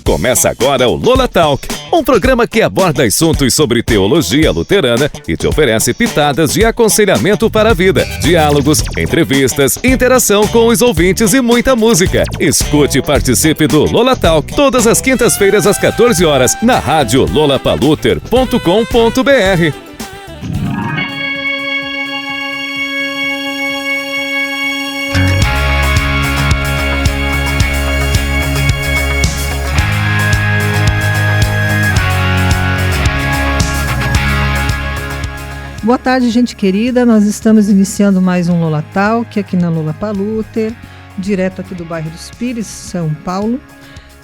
Começa agora o Lola Talk, um programa que aborda assuntos sobre teologia luterana e te oferece pitadas de aconselhamento para a vida, diálogos, entrevistas, interação com os ouvintes e muita música. Escute e participe do Lola Talk todas as quintas-feiras às 14 horas na rádio lolapaluter.com.br. Boa tarde, gente querida. Nós estamos iniciando mais um Lola Talk aqui na Lola Paluter, direto aqui do bairro dos Pires, São Paulo.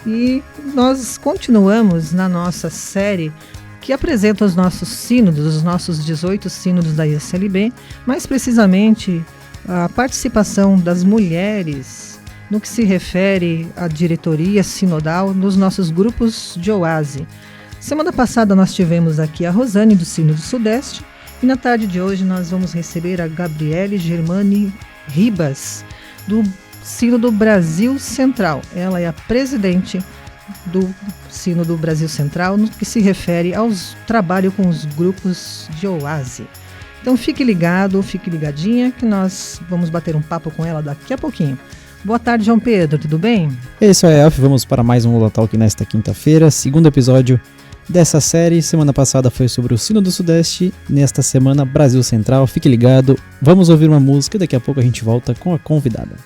E nós continuamos na nossa série que apresenta os nossos sínodos, os nossos 18 sínodos da ISLB, mais precisamente a participação das mulheres no que se refere à diretoria sinodal nos nossos grupos de oase. Semana passada nós tivemos aqui a Rosane do Sínodo Sudeste, e na tarde de hoje nós vamos receber a Gabriele Germani Ribas, do Sínodo Brasil Central. Ela é a presidente do Sínodo Brasil Central, no que se refere ao trabalho com os grupos de oase. Então fique ligado, fique ligadinha, que nós vamos bater um papo com ela daqui a pouquinho. Boa tarde, João Pedro, tudo bem? É isso aí, Elf. Vamos para mais um Lola Talk nesta quinta-feira, segundo episódio dessa série. Semana passada foi sobre o Sínodo Sudeste, nesta semana Brasil Central. Fique ligado, vamos ouvir uma música e daqui a pouco a gente volta com a convidada.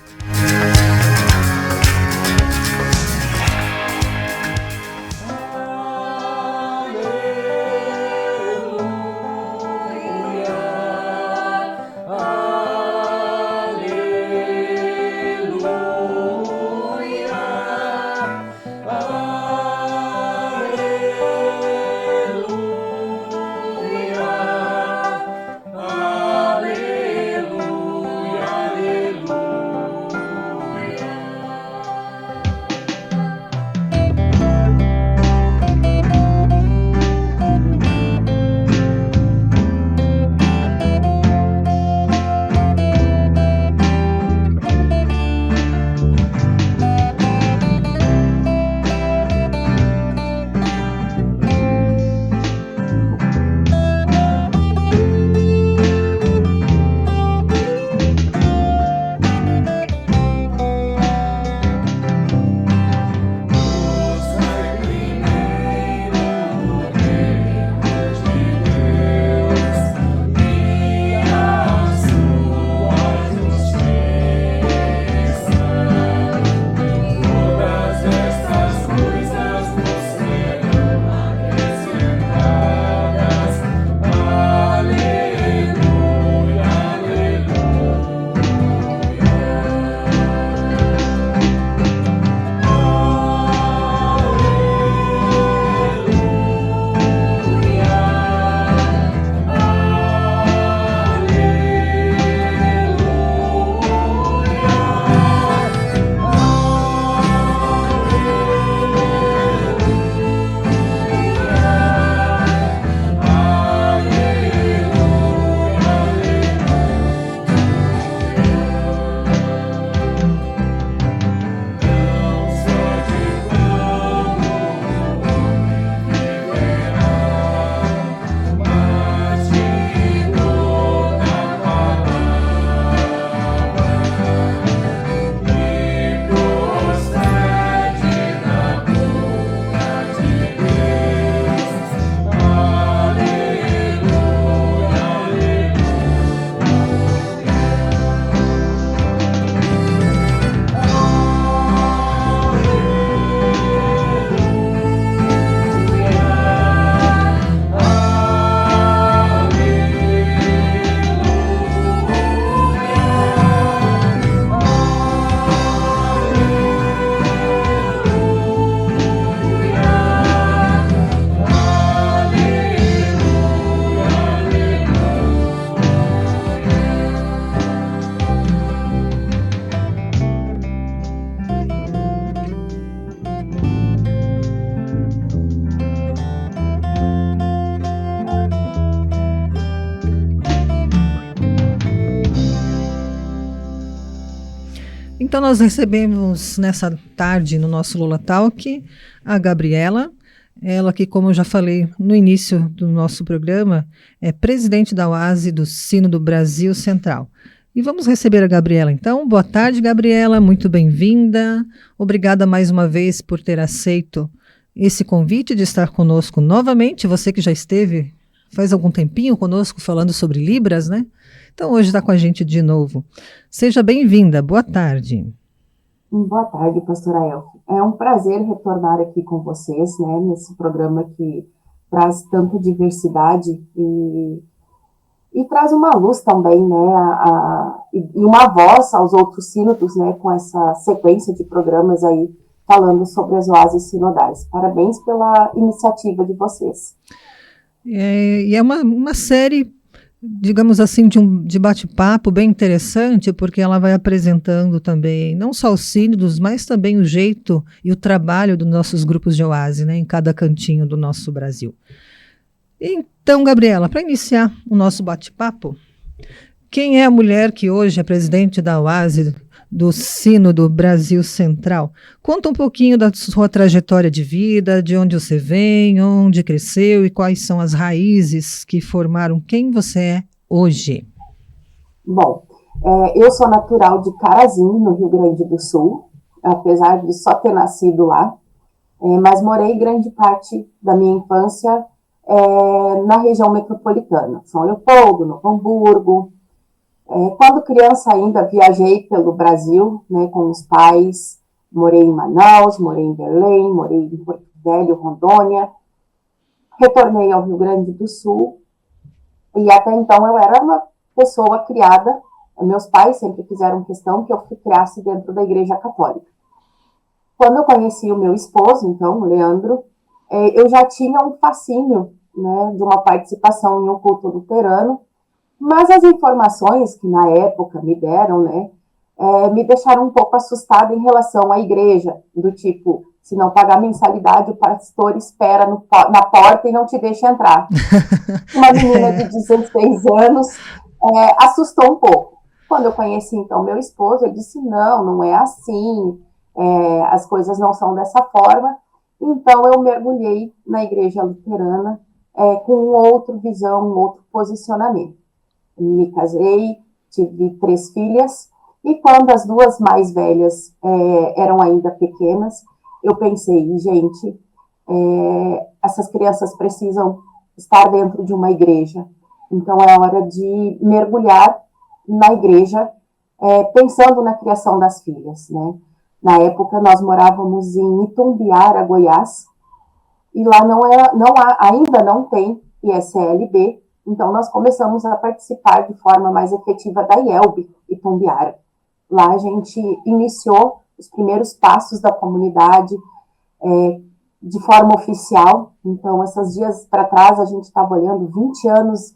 Então nós recebemos nessa tarde no nosso Lola Talk a Gabriela, ela que, como eu já falei no início do nosso programa, é presidente da OASE do Sino do Brasil Central. E vamos receber a Gabriela então. Boa tarde, Gabriela, muito bem-vinda. Obrigada mais uma vez por ter aceito esse convite de estar conosco novamente, você que já esteve faz algum tempinho conosco falando sobre Libras, né? Então hoje está com a gente de novo. Seja bem-vinda, boa tarde. Boa tarde, pastora Elfie. É um prazer retornar aqui com vocês, né, nesse programa que traz tanta diversidade e traz uma luz também, né, e uma voz aos outros sínodos, né, com essa sequência de programas aí falando sobre as oásis sinodais. Parabéns pela iniciativa de vocês. E é uma série, digamos assim, de bate-papo bem interessante, porque ela vai apresentando também, não só os sínodos, mas também o jeito e o trabalho dos nossos grupos de oásis, né, em cada cantinho do nosso Brasil. Então, Gabriela, para iniciar o nosso bate-papo, quem é a mulher que hoje é presidente da OASE do Sino do Brasil Central? Conta um pouquinho da sua trajetória de vida, de onde você vem, onde cresceu e quais são as raízes que formaram quem você é hoje. Bom, eu sou natural de Carazinho, no Rio Grande do Sul, apesar de só ter nascido lá, mas morei grande parte da minha infância na região metropolitana, São Leopoldo, Novo Hamburgo. Quando criança ainda viajei pelo Brasil, né, com os pais, morei em Manaus, morei em Belém, morei em Porto Velho, Rondônia, retornei ao Rio Grande do Sul, e até então eu era uma pessoa criada, meus pais sempre fizeram questão que eu criasse dentro da Igreja Católica. Quando eu conheci o meu esposo, então, o Leandro, eu já tinha um fascínio, né, de uma participação em um culto luterano, mas as informações que na época me deram, né, me deixaram um pouco assustada em relação à igreja, do tipo, se não pagar mensalidade, o pastor espera na porta e não te deixa entrar. Uma menina de 16 anos assustou um pouco. Quando eu conheci, então, meu esposo, ele disse, não é assim, as coisas não são dessa forma. Então, eu mergulhei na igreja luterana com outra visão, um outro posicionamento. Me casei, tive 3 filhas, e quando as 2 mais velhas eram ainda pequenas, eu pensei, gente, essas crianças precisam estar dentro de uma igreja, então é hora de mergulhar na igreja, pensando na criação das filhas, né? Na época, nós morávamos em Itumbiara, Goiás, e lá ainda não tem ISLB, então nós começamos a participar de forma mais efetiva da IELB, Itumbiara. Lá a gente iniciou os primeiros passos da comunidade de forma oficial, então esses dias para trás a gente estava olhando 20 anos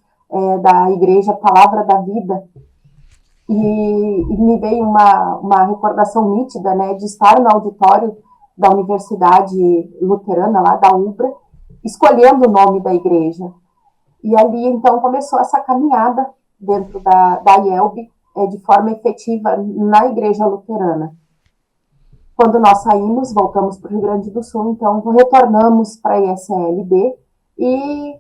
da Igreja Palavra da Vida, e me veio uma recordação nítida, né, de estar no auditório da Universidade Luterana, lá da UBRA, escolhendo o nome da igreja. E ali, então, começou essa caminhada dentro da IELB, de forma efetiva na igreja luterana. Quando nós saímos, voltamos para o Rio Grande do Sul, então retornamos para a ISLB, e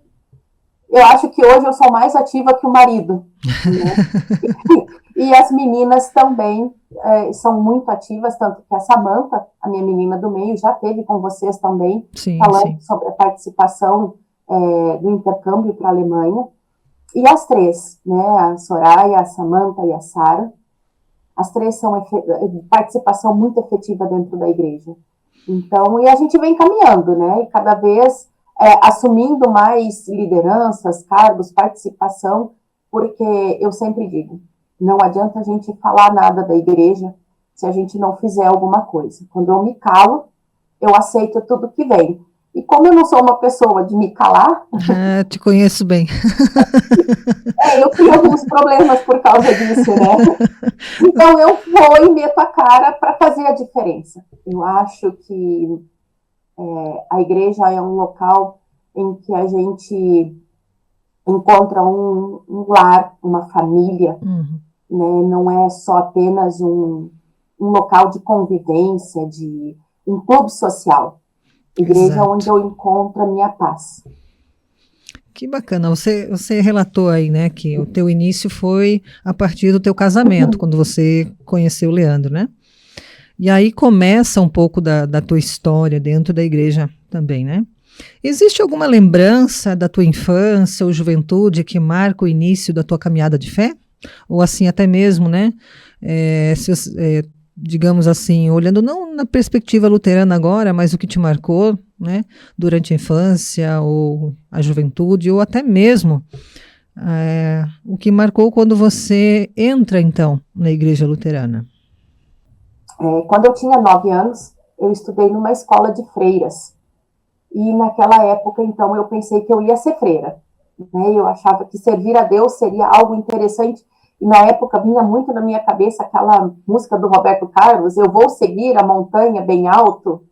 eu acho que hoje eu sou mais ativa que o marido, né? E as meninas também são muito ativas, tanto que a Samantha, a minha menina do meio, já esteve com vocês também, falando sobre a participação do intercâmbio para a Alemanha. E as 3, né, a Soraya, a Samantha e a Sara, as 3 são participação muito efetiva dentro da igreja. Então, e a gente vem caminhando, né, e cada vez assumindo mais lideranças, cargos, participação, porque eu sempre digo, não adianta a gente falar nada da igreja se a gente não fizer alguma coisa. Quando eu me calo, eu aceito tudo que vem. E como eu não sou uma pessoa de me calar... te conheço bem. Eu tenho alguns problemas por causa disso, né? Então eu vou e meto a cara para fazer a diferença. Eu acho que a igreja é um local em que a gente encontra um lar, uma família, né? Não é só apenas um um local de convivência, de um clube social. Igreja Exato. onde eu encontro a minha paz. Que bacana. Você relatou aí, né, que o teu início foi a partir do teu casamento, quando você conheceu o Leandro, né? E aí começa um pouco da tua história dentro da igreja também, né? Existe alguma lembrança da tua infância ou juventude que marca o início da tua caminhada de fé? Ou assim, até mesmo, né? Digamos assim, olhando não na perspectiva luterana agora, mas o que te marcou, né? Durante a infância ou a juventude, ou até mesmo o que marcou quando você entra, então, na igreja luterana. Quando eu tinha 9 anos, eu estudei numa escola de freiras. E naquela época, então, eu pensei que eu ia ser freira. Né? Eu achava que servir a Deus seria algo interessante. E na época vinha muito na minha cabeça aquela música do Roberto Carlos, eu vou seguir a montanha bem alto.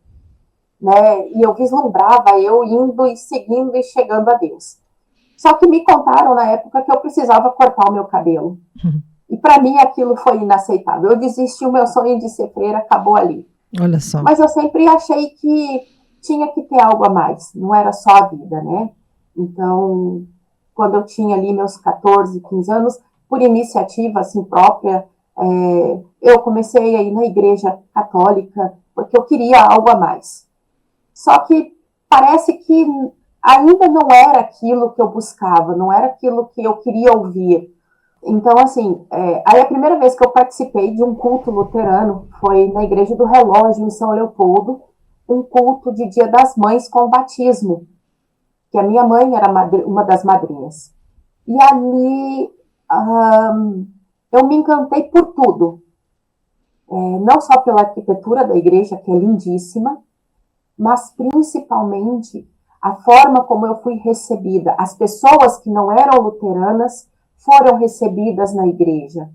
Né? E eu vislumbrava eu indo e seguindo e chegando a Deus. Só que me contaram na época que eu precisava cortar o meu cabelo. E para mim aquilo foi inaceitável. Eu desisti, o meu sonho de ser freira acabou ali. Olha só. Mas eu sempre achei que tinha que ter algo a mais, não era só a vida, né? Então, quando eu tinha ali meus 14, 15 anos, por iniciativa assim própria, eu comecei a ir na igreja católica, porque eu queria algo a mais. Só que parece que ainda não era aquilo que eu buscava, não era aquilo que eu queria ouvir. Então, assim, aí a primeira vez que eu participei de um culto luterano foi na Igreja do Relógio, em São Leopoldo, um culto de Dia das Mães com batismo, que a minha mãe era uma das madrinhas. E ali eu me encantei por tudo. Não só pela arquitetura da igreja, que é lindíssima, mas principalmente a forma como eu fui recebida. As pessoas que não eram luteranas foram recebidas na igreja.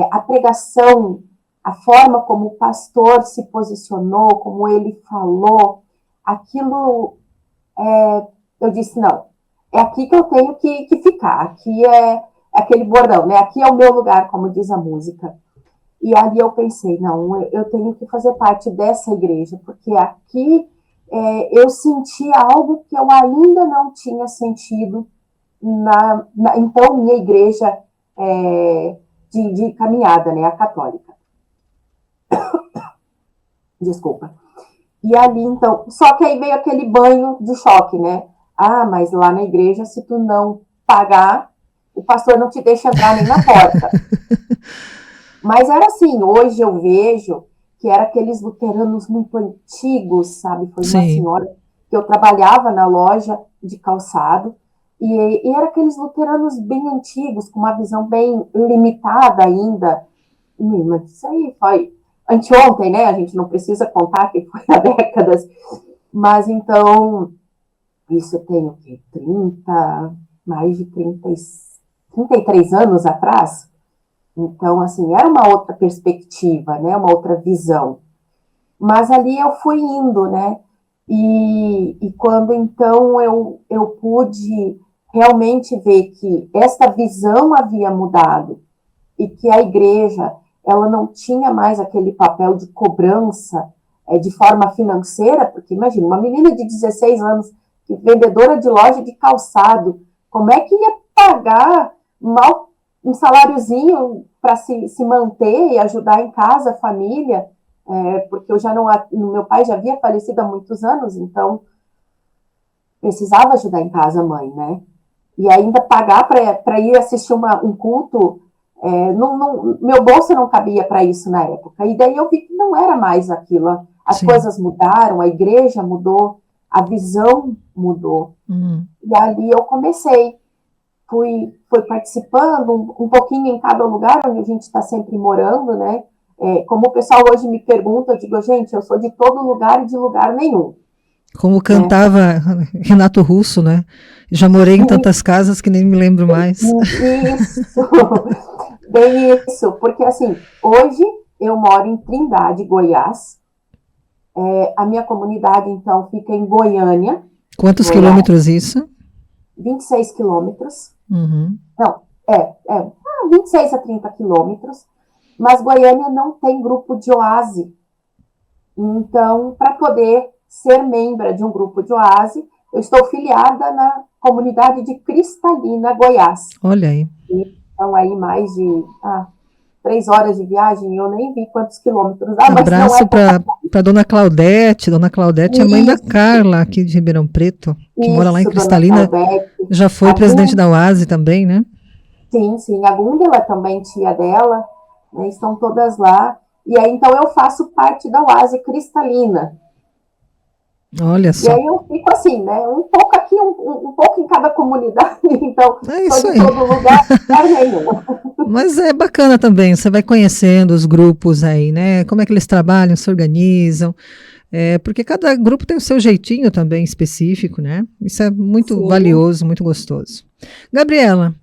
A pregação, a forma como o pastor se posicionou, como ele falou, aquilo, eu disse, não, é aqui que eu tenho que ficar, aqui é aquele bordão, né? Aqui é o meu lugar, como diz a música. E ali eu pensei, não, eu tenho que fazer parte dessa igreja, porque aqui eu senti algo que eu ainda não tinha sentido então, minha igreja de caminhada, né, a católica. Desculpa. E ali, então, só que aí veio aquele banho de choque, né? Ah, mas lá na igreja, se tu não pagar, o pastor não te deixa entrar nem na porta. Mas era assim, hoje eu vejo que era aqueles luteranos muito antigos, sabe? Foi uma senhora que eu trabalhava na loja de calçado, e era aqueles luteranos bem antigos, com uma visão bem limitada ainda. Mas isso aí foi anteontem, né? A gente não precisa contar que foi há décadas. Mas então, isso tem o quê? Mais de 33 anos atrás. Então, assim, era uma outra perspectiva, né? Uma outra visão. Mas ali eu fui indo, né? E quando então eu pude realmente ver que esta visão havia mudado e que a igreja ela não tinha mais aquele papel de cobrança de forma financeira, porque imagina, uma menina de 16 anos, vendedora de loja de calçado, como é que ia pagar mal um saláriozinho para se manter e ajudar em casa, a família? Porque eu já não, meu pai já havia falecido há muitos anos, então precisava ajudar em casa a mãe, né? E ainda pagar para ir assistir um culto, meu bolso não cabia para isso na época. E daí eu vi que não era mais aquilo. As coisas mudaram, a igreja mudou, a visão mudou. E ali eu comecei. Fui participando um pouquinho em cada lugar onde a gente está sempre morando, né? Como o pessoal hoje me pergunta, eu digo, gente, eu sou de todo lugar e de lugar nenhum. Como cantava Renato Russo, né? Já morei em tantas casas que nem me lembro mais. Isso, bem isso, porque assim, hoje eu moro em Trindade, Goiás. A minha comunidade, então, fica em Goiânia. Quantos quilômetros isso? 26 quilômetros. Uhum. Não, 26 a 30 quilômetros. mas Goiânia não tem grupo de oase. Então, para poder ser membro de um grupo de oase, eu estou filiada na comunidade de Cristalina, Goiás. Olha aí. Então, aí mais de 3 horas de viagem, eu nem vi quantos quilômetros. Abraço para Dona Claudete. Dona Claudete é mãe da Carla, aqui de Ribeirão Preto, que mora lá em Cristalina. Já foi presidente da oase também, né? Sim. A Gúndela também, tia dela, né, estão todas lá. E aí, então, eu faço parte da oase Cristalina. Olha só. E aí eu fico assim, né? Um pouco aqui, um pouco em cada comunidade. Então, isso em todo lugar nenhum. Mas é bacana também, você vai conhecendo os grupos aí, né? Como é que eles trabalham, se organizam. Porque cada grupo tem o seu jeitinho também específico, né? Isso é muito valioso, muito gostoso. Gabriela,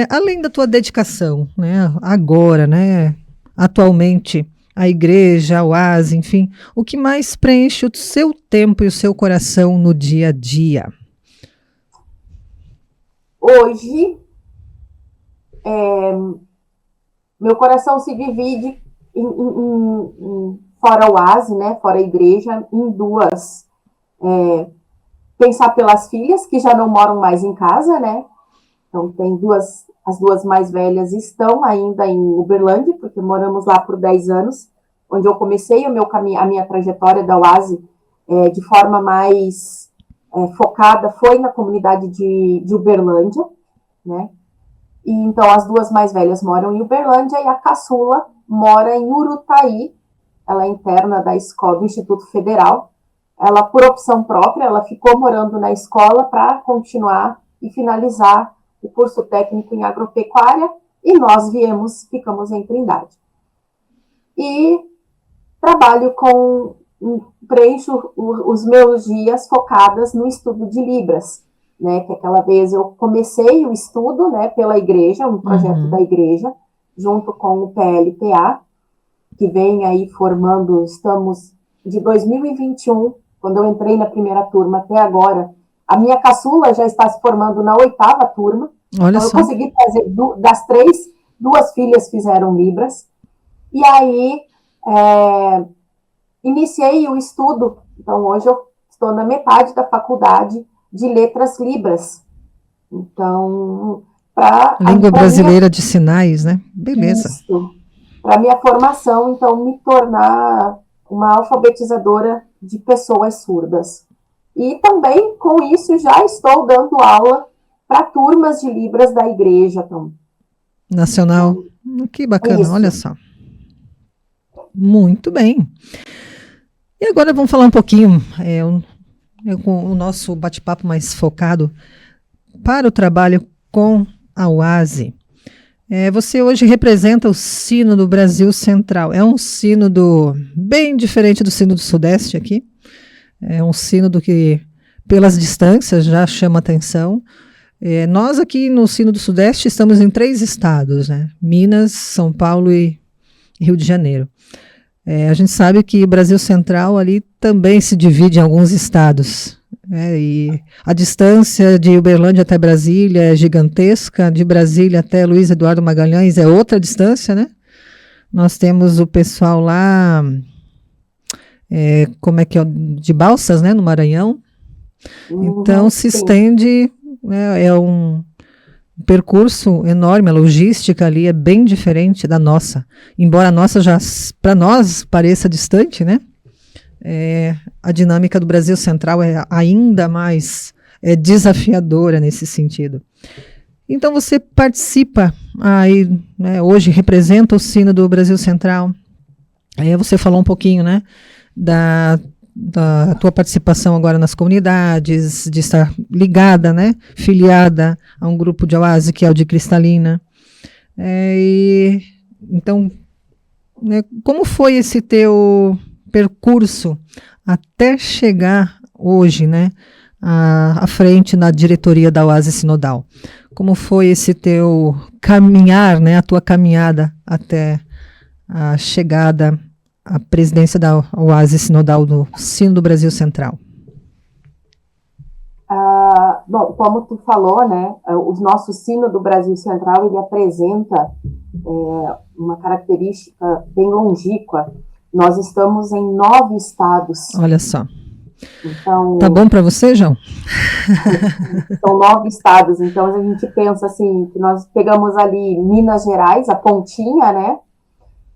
além da tua dedicação, né? Agora, né? Atualmente, a igreja, a oase, enfim, o que mais preenche o seu tempo e o seu coração no dia a dia? Hoje, meu coração se divide fora a oase, né, fora a igreja, em duas. Pensar pelas filhas, que já não moram mais em casa, né? Então, as duas mais velhas estão ainda em Uberlândia, porque moramos lá por 10 anos, onde eu comecei a minha trajetória da oase de forma mais focada, foi na comunidade de Uberlândia, né? E então as duas mais velhas moram em Uberlândia e a caçula mora em Urutaí, ela é interna da escola do Instituto Federal. Ela, por opção própria, ela ficou morando na escola para continuar e finalizar o curso técnico em agropecuária, e nós ficamos em Trindade. E trabalho preencho os meus dias focadas no estudo de Libras, né, que aquela vez eu comecei o estudo, né, pela igreja, um projeto da igreja, junto com o PLPA, que vem aí formando, estamos de 2021, quando eu entrei na primeira turma até agora, a minha caçula já está se formando na 8ª turma. Olha então só. Eu consegui fazer das 3, 2 filhas fizeram Libras, e aí iniciei o estudo. Então hoje eu estou na metade da faculdade de Letras Libras. Então, Língua brasileira de sinais, né? Beleza. Para minha formação, então, me tornar uma alfabetizadora de pessoas surdas. E também, com isso, já estou dando aula para turmas de Libras da igreja. Então. Nacional. Que bacana, olha só. Muito bem. E agora vamos falar um pouquinho, com o nosso bate-papo mais focado para o trabalho com a oase. Você hoje representa o Sino do Brasil Central. É um sino bem diferente do Sino do Sudeste aqui. É um sino que, pelas distâncias, já chama atenção. Nós aqui no Sino do Sudeste estamos em 3 estados, né? Minas, São Paulo e Rio de Janeiro. A gente sabe que o Brasil Central ali também se divide em alguns estados. E a distância de Uberlândia até Brasília é gigantesca, de Brasília até Luiz Eduardo Magalhães é outra distância, né? Nós temos o pessoal lá, de Balsas, né, no Maranhão. Então se estende, é um percurso enorme, a logística ali é bem diferente da nossa. Embora a nossa já, para nós, pareça distante, né? A dinâmica do Brasil Central é ainda mais desafiadora nesse sentido. Então você participa aí, né, hoje representa o Sino do Brasil Central. Aí você falou um pouquinho, né, da tua participação agora nas comunidades, de estar ligada, né, filiada a um grupo de oase que é o de Cristalina. Então, né, como foi esse teu percurso até chegar hoje, né, à frente na diretoria da oase sinodal? Como foi esse teu caminhar, né, a tua caminhada até a chegada à presidência da oase sinodal do Sino do Brasil Central? Bom, como tu falou, né, o nosso Sino do Brasil Central, ele apresenta uma característica bem longínqua. Nós estamos em 9 estados. Olha só. Então, tá bom para você, João? São 9 estados, então a gente pensa assim, que nós pegamos ali Minas Gerais, a pontinha, né?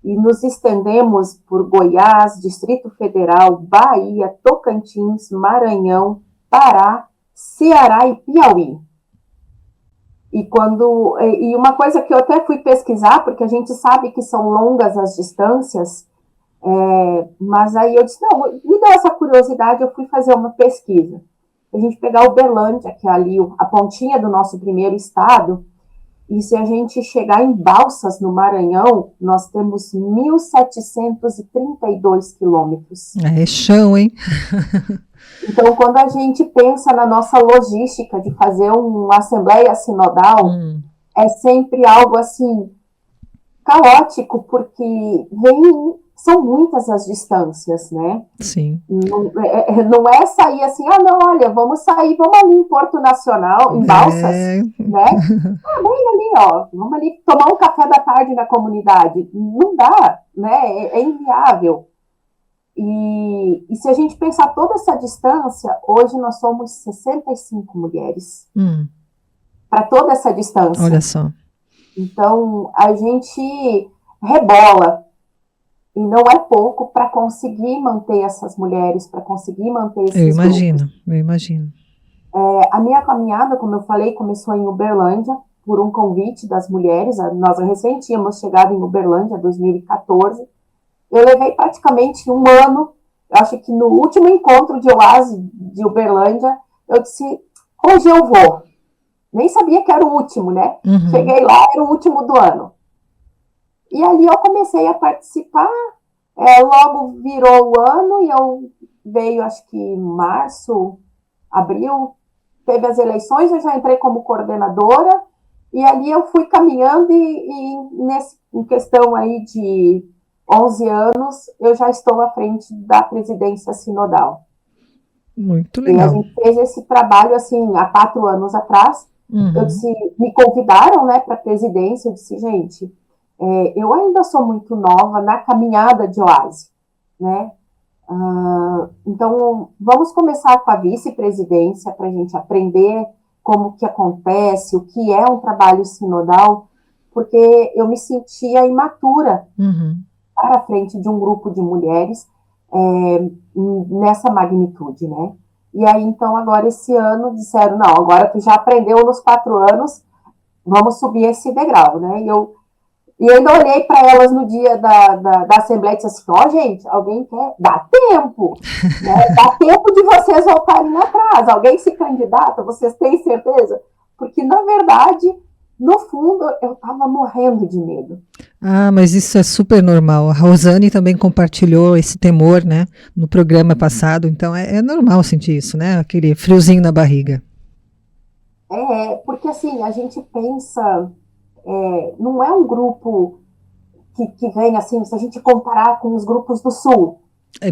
E nos estendemos por Goiás, Distrito Federal, Bahia, Tocantins, Maranhão, Pará, Ceará e Piauí. E uma coisa que eu até fui pesquisar, porque a gente sabe que são longas as distâncias, mas aí eu disse, não, me deu essa curiosidade, eu fui fazer uma pesquisa. A gente pegar Uberlândia, que é ali a pontinha do nosso primeiro estado, e se a gente chegar em Balsas, no Maranhão, nós temos 1.732 quilômetros. É chão, hein? Então, quando a gente pensa na nossa logística de fazer uma assembleia sinodal, é sempre algo assim, caótico, porque são muitas as distâncias, né? Sim. Não é sair assim, não, olha, vamos ali em Porto Nacional, em Balsas, né? Bem ali, vamos ali tomar um café da tarde na comunidade. Não dá, né? É inviável. E se a gente pensar toda essa distância, hoje nós somos 65 mulheres. Para toda essa distância. Olha só. Então, a gente rebola. E não é pouco para conseguir manter essas mulheres, para conseguir manter esses Eu grupos. imagino. A minha caminhada, como eu falei, começou em Uberlândia, por um convite das mulheres. Nós recém tínhamos chegado em Uberlândia, 2014. Eu levei praticamente um ano, acho que no último encontro de Oase de Uberlândia, eu disse, hoje eu vou. Nem sabia que era o último, né? Cheguei lá, era o último do ano. E ali eu comecei a participar, logo virou o ano e veio, acho que em março, abril, teve as eleições, eu já entrei como coordenadora, e ali eu fui caminhando em questão aí de 11 anos, eu já estou à frente da presidência sinodal. Muito legal. E a gente fez esse trabalho, assim, há 4 anos atrás. Eu disse, me convidaram, né, para a presidência. Eu disse, gente, eu ainda sou muito nova na caminhada de Oase, né? Então, vamos começar com a vice-presidência para a gente aprender como que acontece, o que é um trabalho sinodal, porque eu me sentia imatura para frente de um grupo de mulheres nessa magnitude, né? E aí, então, agora esse ano disseram, não, agora tu já aprendeu nos 4 anos, vamos subir esse degrau, né? E eu ainda olhei para elas no dia da Assembleia e disse assim, gente, alguém quer? Dá tempo, né? Dá tempo de vocês voltarem atrás, alguém se candidata, vocês têm certeza? Porque, na verdade, no fundo, eu estava morrendo de medo. Mas isso é super normal. A Rosane também compartilhou esse temor, né, no programa passado, então é normal sentir isso, né, aquele friozinho na barriga. Porque assim, a gente pensa, não é um grupo que vem assim, se a gente comparar com os grupos do Sul.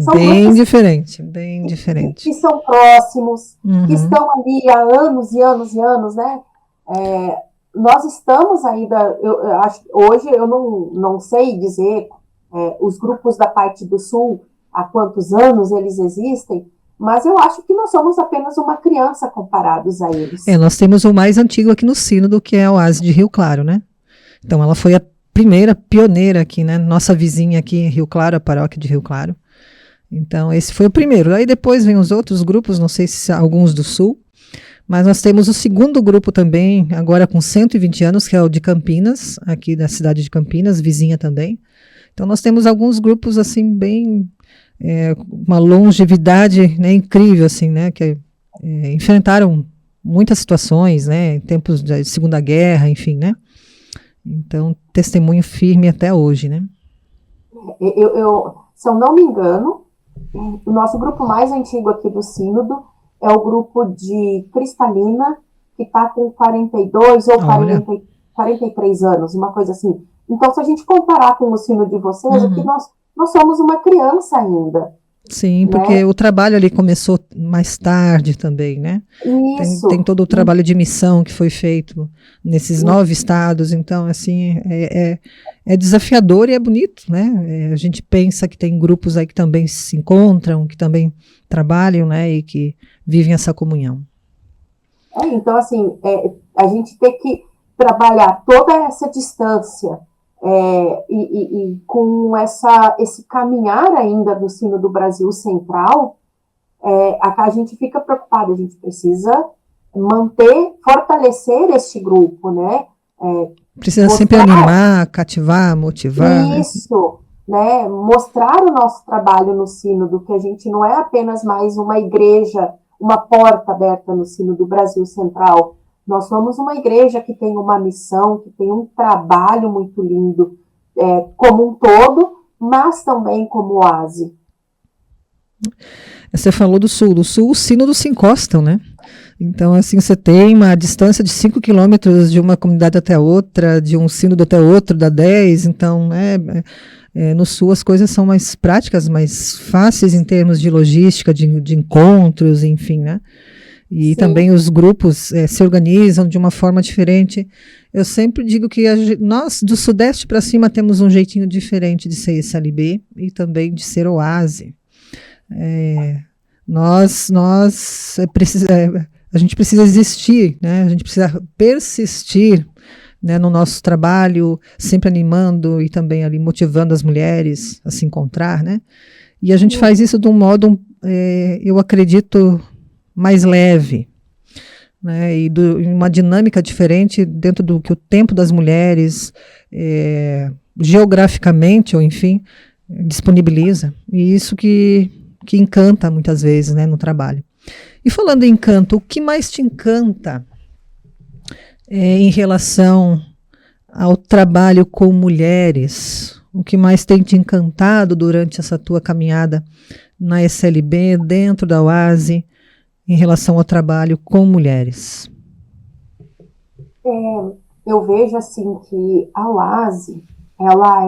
São bem diferente, bem diferente. Que são próximos, que estão ali há anos e anos e anos, né, nós estamos ainda, eu acho, hoje eu não sei dizer os grupos da parte do Sul, há quantos anos eles existem, mas eu acho que nós somos apenas uma criança comparados a eles. Nós temos o mais antigo aqui no Sínodo, que é a Oase de Rio Claro, né? Então ela foi a primeira pioneira aqui, né? Nossa vizinha aqui em Rio Claro, a paróquia de Rio Claro. Então esse foi o primeiro. Aí depois vem os outros grupos, não sei se alguns do Sul, mas nós temos o segundo grupo também, agora com 120 anos, que é o de Campinas, aqui da cidade de Campinas, vizinha também. Então nós temos alguns grupos assim bem, uma longevidade, né, incrível, assim, né, que enfrentaram muitas situações, né, em tempos da Segunda Guerra, enfim, né. Então, testemunho firme até hoje, né. Se eu não me engano, o nosso grupo mais antigo aqui do Sínodo é o grupo de Cristalina, que está com 42 ou 43 anos, uma coisa assim. Então, se a gente comparar com o Sínodo de vocês, aqui nós somos uma criança ainda. Sim, porque né? o trabalho ali começou mais tarde também, né? Isso. Tem todo o trabalho de missão que foi feito nesses 9 estados, então, assim, é desafiador e é bonito, né? A gente pensa que tem grupos aí que também se encontram, que também trabalham, né? E que vivem essa comunhão. Então, assim, a gente tem que trabalhar toda essa distância e com esse caminhar ainda do Sino do Brasil Central, a gente fica preocupado, a gente precisa manter, fortalecer este grupo, né? Precisa sempre animar, cativar, motivar. Isso, né? Mostrar o nosso trabalho no Sínodo, que a gente não é apenas mais uma igreja, uma porta aberta no Sínodo do Brasil Central. Nós somos uma igreja que tem uma missão, que tem um trabalho muito lindo, como um todo, mas também como oásis. Você falou do sul os sínodos se encostam, né? Então, assim, você tem uma distância de 5 quilômetros de uma comunidade até a outra, de um sínodo até outro, dá 10, então, no sul as coisas são mais práticas, mais fáceis em termos de logística, de encontros, enfim, né? E Sim. Também os grupos se organizam de uma forma diferente. Eu sempre digo que nós, do Sudeste para cima, temos um jeitinho diferente de ser SLB e também de ser oásis. A gente precisa existir, né? A gente precisa persistir, né, no nosso trabalho, sempre animando e também ali motivando as mulheres a se encontrar, né? E a gente faz isso de um modo, eu acredito, mais leve, né? E em uma dinâmica diferente dentro do que o tempo das mulheres, geograficamente, ou enfim, disponibiliza. E isso que encanta muitas vezes, né, no trabalho. E falando em encanto, o que mais te encanta em relação ao trabalho com mulheres? O que mais tem te encantado durante essa tua caminhada na SLB, dentro da oásis, em relação ao trabalho com mulheres? Eu vejo assim que a oásis, ela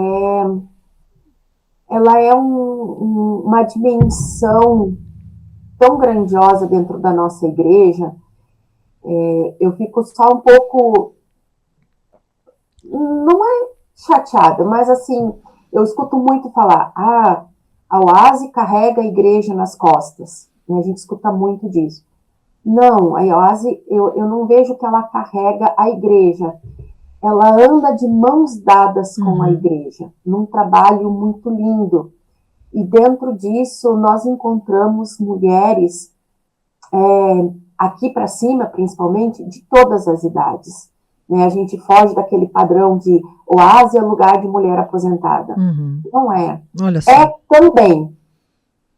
é uma dimensão tão grandiosa dentro da nossa igreja. Eu fico só um pouco, não é chateada, mas assim, eu escuto muito falar, a oásis carrega a igreja nas costas, a gente escuta muito disso. Não, a oásis, eu não vejo que ela carrega a igreja, ela anda de mãos dadas com a igreja, num trabalho muito lindo. E dentro disso, nós encontramos mulheres, aqui para cima, principalmente, de todas as idades. Né? A gente foge daquele padrão de oásis é lugar de mulher aposentada. Não é. Olha só. É também.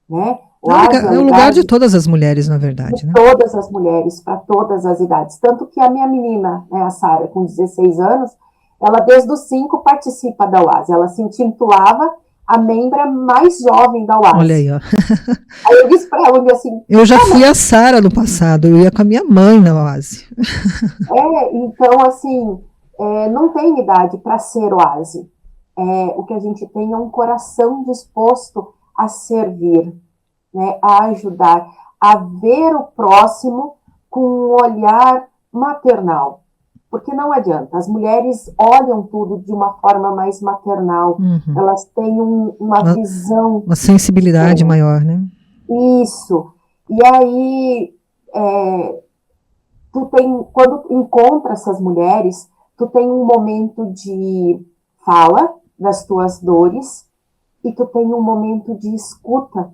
Né? É o lugar de todas as mulheres, na verdade. De todas as mulheres, para todas as idades. Tanto que a minha menina, né, a Sara, com 16 anos, ela desde os 5 participa da oásis. Ela se intitulava a membra mais jovem da oásis. Olha aí, ó. Aí eu disse para ela, assim... Eu já fui a Sara no passado, eu ia com a minha mãe na oásis. Então, assim, não tem idade para ser oásis. O que a gente tem é um coração disposto a servir, né, a ajudar, a ver o próximo com um olhar maternal. Porque não adianta, as mulheres olham tudo de uma forma mais maternal, elas têm uma visão... Uma sensibilidade maior, né? Isso. E aí, quando encontra essas mulheres, tu tem um momento de fala das tuas dores e tu tem um momento de escuta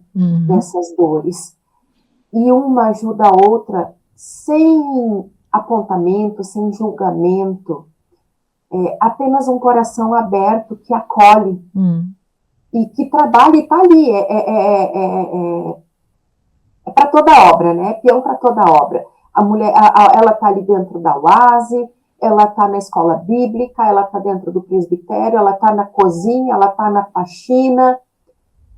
dessas dores. E uma ajuda a outra sem apontamento, sem julgamento, apenas um coração aberto que acolhe e que trabalha e está ali. É para toda obra, né? Peão para toda obra. A mulher, ela está ali dentro da oásis, ela está na escola bíblica, ela está dentro do presbitério, ela está na cozinha, ela está na faxina,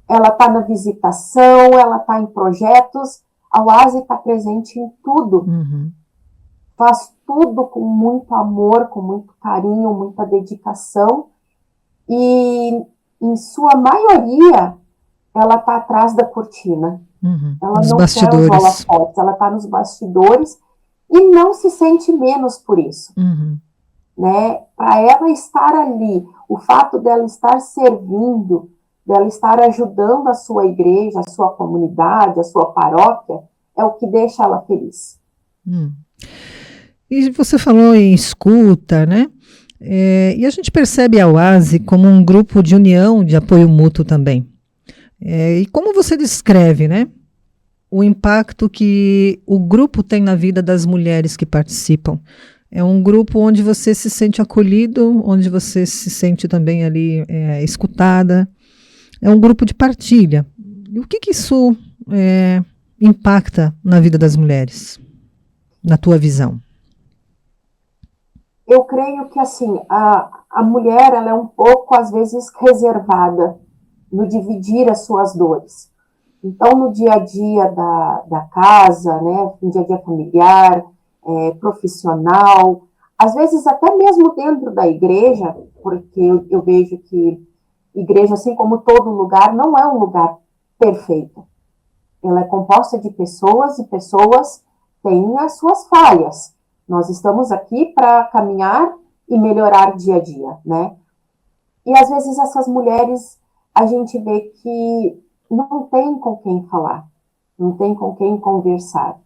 ela está na visitação, ela está em projetos. A oásis está presente em tudo. Faz tudo com muito amor, com muito carinho, muita dedicação. E, em sua maioria, ela está atrás da cortina. Ela Nos não bastidores. quer os holofotes, ela está nos bastidores e não se sente menos por isso. Né? Para ela estar ali, o fato dela estar servindo, dela estar ajudando a sua igreja, a sua comunidade, a sua paróquia, é o que deixa ela feliz. E você falou em escuta, né? E a gente percebe a OASE como um grupo de união, de apoio mútuo também. E como você descreve, né, o impacto que o grupo tem na vida das mulheres que participam? É um grupo onde você se sente acolhido, onde você se sente também ali escutada. É um grupo de partilha. E o que isso impacta na vida das mulheres, na tua visão? Eu creio que, assim, a mulher, ela é um pouco, às vezes, reservada no dividir as suas dores. Então, no dia a dia da casa, né, no dia a dia familiar, profissional, às vezes até mesmo dentro da igreja, porque eu vejo que igreja, assim como todo lugar, não é um lugar perfeito. Ela é composta de pessoas e pessoas têm as suas falhas. Nós estamos aqui para caminhar e melhorar dia a dia, né? E às vezes essas mulheres, a gente vê que não tem com quem falar, não tem com quem conversar.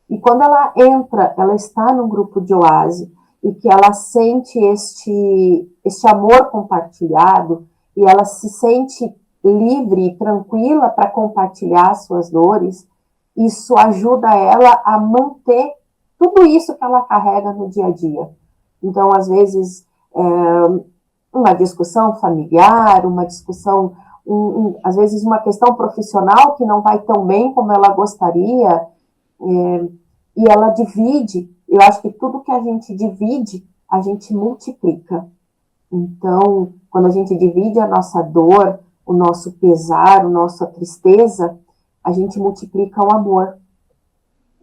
E quando ela entra, ela está num grupo de oásis e que ela sente este amor compartilhado e ela se sente livre e tranquila para compartilhar suas dores, isso ajuda ela a manter tudo isso que ela carrega no dia a dia. Então, às vezes, uma discussão familiar, uma discussão, às vezes uma questão profissional que não vai tão bem como ela gostaria, e ela divide. Eu acho que tudo que a gente divide, a gente multiplica. Então, quando a gente divide a nossa dor, o nosso pesar, a nossa tristeza, a gente multiplica o amor.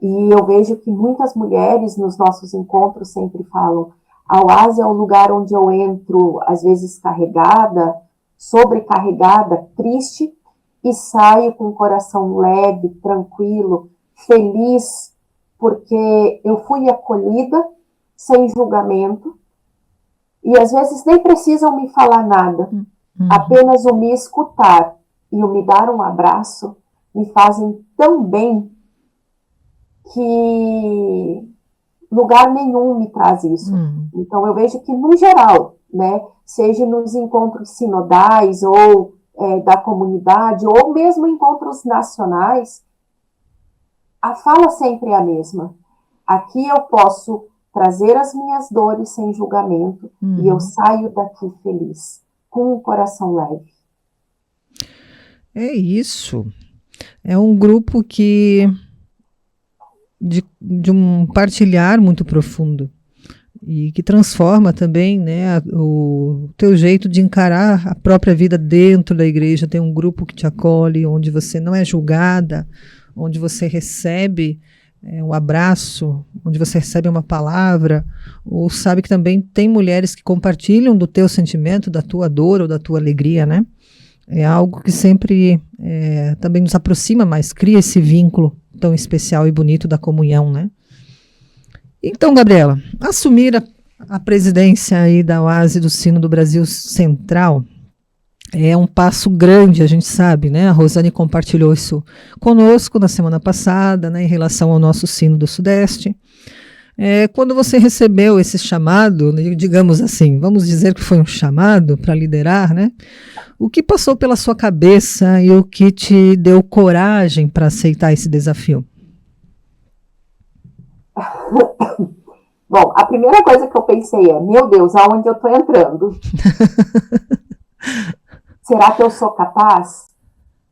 E eu vejo que muitas mulheres nos nossos encontros sempre falam: a oásis é o lugar onde eu entro, às vezes carregada, sobrecarregada, triste, e saio com o coração leve, tranquilo, feliz, porque eu fui acolhida, sem julgamento, e às vezes nem precisam me falar nada, apenas o me escutar e o me dar um abraço me fazem tão bem que lugar nenhum me traz isso. Então eu vejo que no geral, né, seja nos encontros sinodais ou da comunidade, ou mesmo encontros nacionais, a fala sempre é a mesma. Aqui eu posso trazer as minhas dores sem julgamento e eu saio daqui feliz, com o coração leve. É isso. É um grupo de um partilhar muito profundo e que transforma também, né, o teu jeito de encarar a própria vida dentro da igreja. Tem um grupo que te acolhe, onde você não é julgada, onde você recebe um abraço, onde você recebe uma palavra, ou sabe que também tem mulheres que compartilham do teu sentimento, da tua dor ou da tua alegria, né? É algo que sempre também nos aproxima mais, cria esse vínculo tão especial e bonito da comunhão, né? Então, Gabriela, assumir a presidência aí da OASE do Sino do Brasil Central é um passo grande, a gente sabe, né? A Rosane compartilhou isso conosco na semana passada, né, em relação ao nosso Sino do Sudeste. Quando você recebeu esse chamado, digamos assim, vamos dizer que foi um chamado para liderar, né? O que passou pela sua cabeça e o que te deu coragem para aceitar esse desafio? Bom, a primeira coisa que eu pensei é: meu Deus, aonde eu estou entrando? Será que eu sou capaz?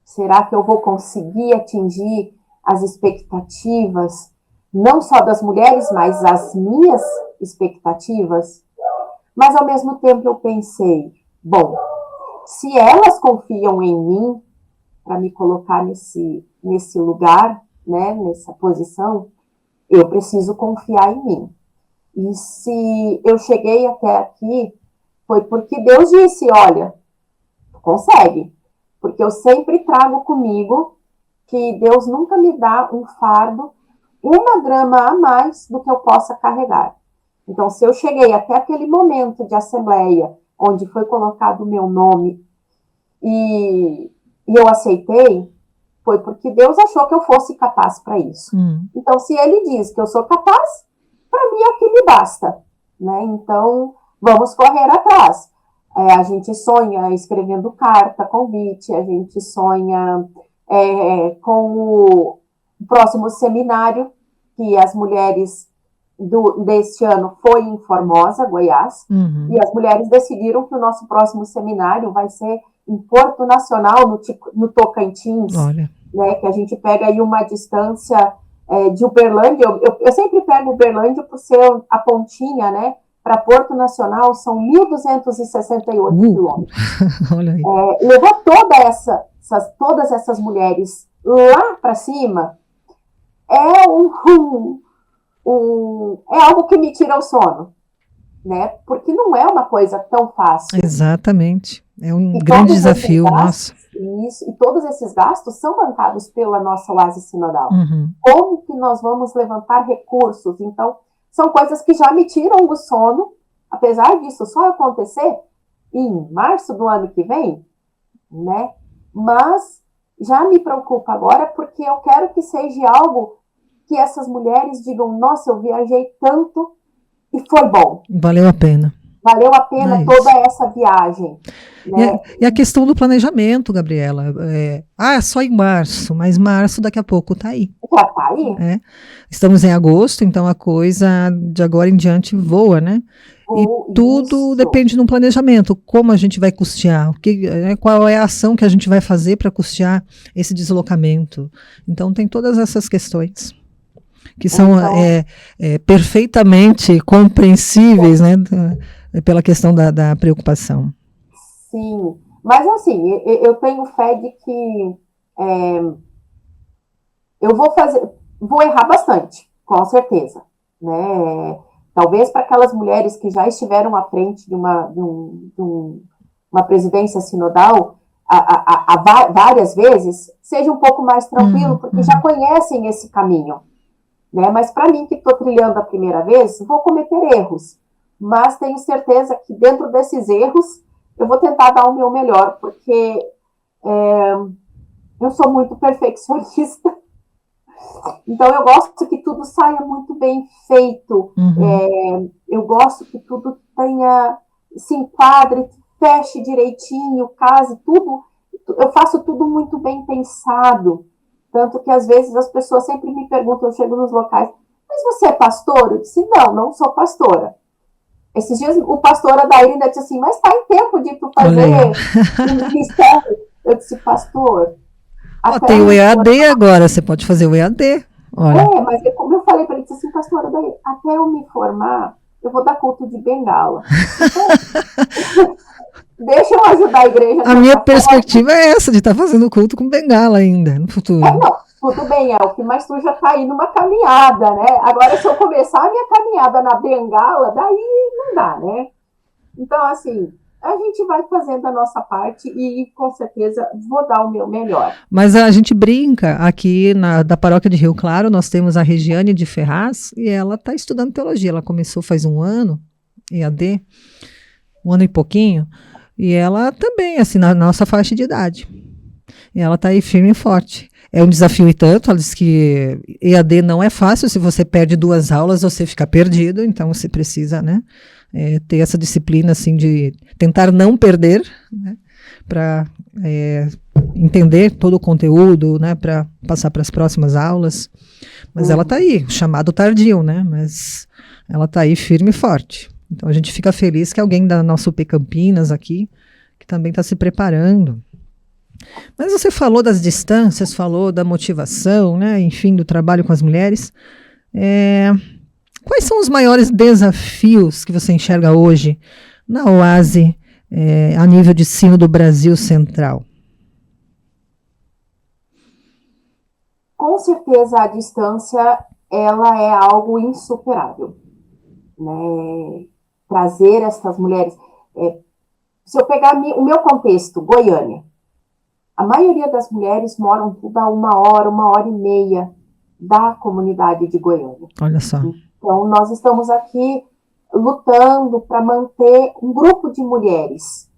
Será que eu vou conseguir atingir as expectativas, não só das mulheres, mas as minhas expectativas? Mas, ao mesmo tempo, eu pensei: bom, se elas confiam em mim para me colocar nesse lugar, né, nessa posição, eu preciso confiar em mim. E se eu cheguei até aqui, foi porque Deus disse: olha, consegue. porque eu sempre trago comigo que Deus nunca me dá um fardo, 1 grama a mais do que eu possa carregar. Então, se eu cheguei até aquele momento de assembleia, onde foi colocado o meu nome e eu aceitei, foi porque Deus achou que eu fosse capaz para isso. Então, se Ele diz que eu sou capaz, para mim é o que me basta, né? Então, vamos correr atrás. A gente sonha escrevendo carta, convite, a gente sonha com o próximo seminário, que as mulheres deste ano foi em Formosa, Goiás, e as mulheres decidiram que o nosso próximo seminário vai ser em Porto Nacional, no Tocantins, né, que a gente pega aí uma distância de Uberlândia. Eu sempre pego Uberlândia por ser a pontinha, né? Para Porto Nacional são 1.268 quilômetros. Olha aí. Levar todas essas mulheres lá para cima é algo que me tira o sono, né? Porque não é uma coisa tão fácil. Exatamente. É um grande desafio, nossa. Isso, e todos esses gastos são bancados pela nossa Oásis Sinodal. Como que nós vamos levantar recursos? Então, são coisas que já me tiram o sono, apesar disso só acontecer em março do ano que vem, né? Mas já me preocupa agora, porque eu quero que seja algo que essas mulheres digam, nossa, eu viajei tanto e foi bom. Valeu a pena. Valeu a pena toda essa viagem. Né? E a questão do planejamento, Gabriela. Só em março, mas março daqui a pouco está aí. Já está aí. Estamos em agosto, então a coisa de agora em diante voa, né? E tudo depende do planejamento. Como a gente vai custear? Qual é a ação que a gente vai fazer para custear esse deslocamento? Então tem todas essas questões que são perfeitamente compreensíveis, né? Pela questão da preocupação. Sim, mas assim, eu tenho fé de que eu vou errar bastante, com certeza, né? Talvez para aquelas mulheres que já estiveram à frente de uma presidência sinodal várias vezes, seja um pouco mais tranquilo, porque já conhecem esse caminho, né? Mas para mim, que estou trilhando a primeira vez, vou cometer erros. Mas tenho certeza que dentro desses erros eu vou tentar dar o meu melhor, porque eu sou muito perfeccionista. Então eu gosto que tudo saia muito bem feito. Eu gosto que tudo se enquadre, feche direitinho, case, tudo. Eu faço tudo muito bem pensado. Tanto que às vezes as pessoas sempre me perguntam, eu chego nos locais, mas você é pastora? Eu disse, não sou pastora. Esses dias o pastor Adair ainda disse assim, mas está em tempo de tu fazer um ministério. Eu disse, pastor... tem o EAD agora, você pode fazer o EAD. Olha. Mas como eu falei para ele, disse assim, pastor Adair, até eu me formar, eu vou dar culto de bengala. Então, deixa eu ajudar a igreja. A minha perspectiva é essa, de estar fazendo culto com bengala ainda, no futuro. Tudo bem, Elfi, mas tu já está aí numa caminhada, né? Agora, se eu começar a minha caminhada na bengala, daí não dá, né? Então, assim, a gente vai fazendo a nossa parte e, com certeza, vou dar o meu melhor. Mas a gente brinca aqui da paróquia de Rio Claro, nós temos a Regiane de Ferraz e ela está estudando teologia. Ela começou faz 1 ano, EAD, 1 ano e pouquinho, e ela também, assim, na nossa faixa de idade. E ela está aí firme e forte. É um desafio e tanto, ela diz que EAD não é fácil, se você perde 2 aulas, você fica perdido, então você precisa, né, ter essa disciplina, assim, de tentar não perder, né, para entender todo o conteúdo, né, para passar para as próximas aulas. Mas ela está aí, chamado tardio, né, mas ela está aí firme e forte. Então a gente fica feliz que alguém da nossa UP Campinas aqui, que também está se preparando. Mas você falou das distâncias, falou da motivação, né, enfim, do trabalho com as mulheres. Quais são os maiores desafios que você enxerga hoje na OASE a nível de ensino do Brasil Central? Com certeza a distância ela é algo insuperável, né? Trazer essas mulheres. Se eu pegar o meu contexto, Goiânia, a maioria das mulheres moram tudo a 1 hora, 1 hora e meia da comunidade de Goiânia. Olha só. Então, nós estamos aqui lutando para manter um grupo de mulheres,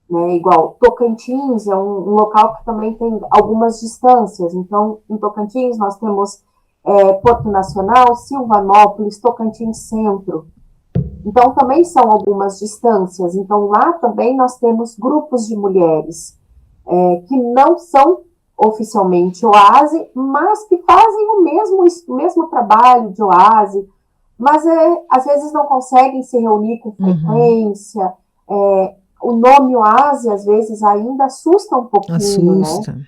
né? Igual Tocantins é um local que também tem algumas distâncias. Então, em Tocantins nós temos Porto Nacional, Silvanópolis, Tocantins Centro. Então, também são algumas distâncias. Então, lá também nós temos grupos de mulheres que não são oficialmente OASE, mas que fazem o mesmo trabalho de OASE, mas às vezes não conseguem se reunir com frequência. O nome OASE, às vezes, ainda assusta um pouquinho, Assusta. né?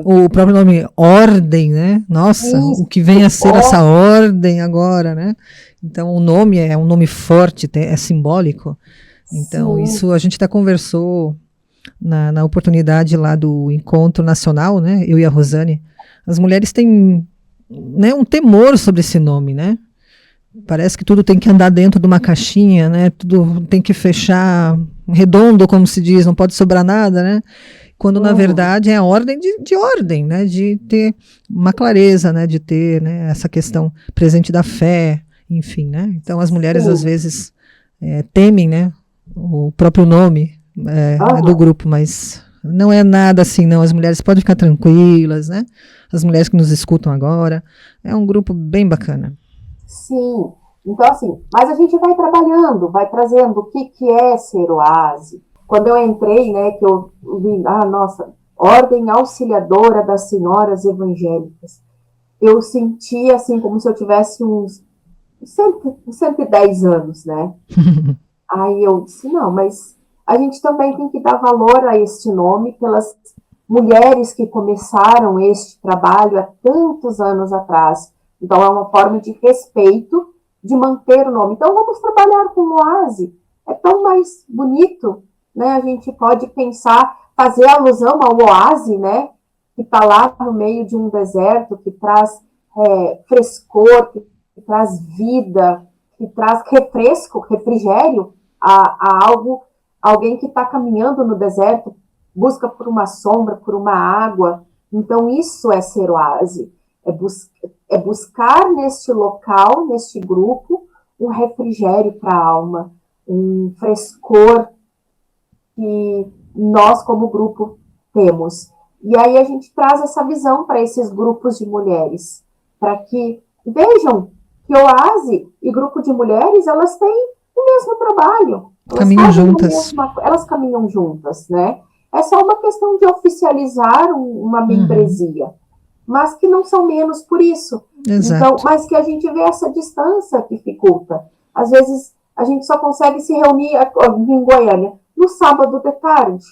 O próprio nome ordem, né? Nossa, Isso, o que vem a ser essa ordem agora, né? Então, o nome é um nome forte, é simbólico. Então, sim. isso a gente até conversou na oportunidade lá do encontro nacional, né? Eu e a Rosane. As mulheres têm, né, um temor sobre esse nome, né? Parece que tudo tem que andar dentro de uma caixinha, né? Tudo tem que fechar redondo, como se diz, não pode sobrar nada, né? Quando, na verdade, é a ordem de ordem, né? De ter uma clareza, né? De ter, né, essa questão presente da fé, enfim, né? Então, as mulheres, às vezes, temem, né? O próprio nome do grupo, mas não é nada assim, não. As mulheres podem ficar tranquilas, né? As mulheres que nos escutam agora. É um grupo bem bacana. Sim. Então, assim, mas a gente vai trabalhando, vai trazendo o que é ser OASE. Quando eu entrei, né, que eu vi, nossa, Ordem Auxiliadora das Senhoras Evangélicas, eu senti, assim, como se eu tivesse uns 110 anos, né? Aí eu disse, não, mas a gente também tem que dar valor a este nome pelas mulheres que começaram este trabalho há tantos anos atrás. Então, é uma forma de respeito, de manter o nome. Então, vamos trabalhar com o OASE. É tão mais bonito, né? A gente pode pensar, fazer alusão ao oásis, né? Que está lá no meio de um deserto, que traz frescor, que traz vida, que traz refresco, refrigério a alguém que está caminhando no deserto, busca por uma sombra, por uma água. Então, isso é ser oásis. É buscar neste local, neste grupo, um refrigério para a alma, um frescor que nós, como grupo, temos. E aí a gente traz essa visão para esses grupos de mulheres, para que vejam que OASE e grupo de mulheres, elas têm o mesmo trabalho. Caminham juntas. Elas caminham juntas, né? É só uma questão de oficializar uma membresia, mas que não são menos por isso. Exato. Então, mas que a gente vê essa distância que dificulta. Às vezes, a gente só consegue se reunir em Goiânia no sábado de tarde.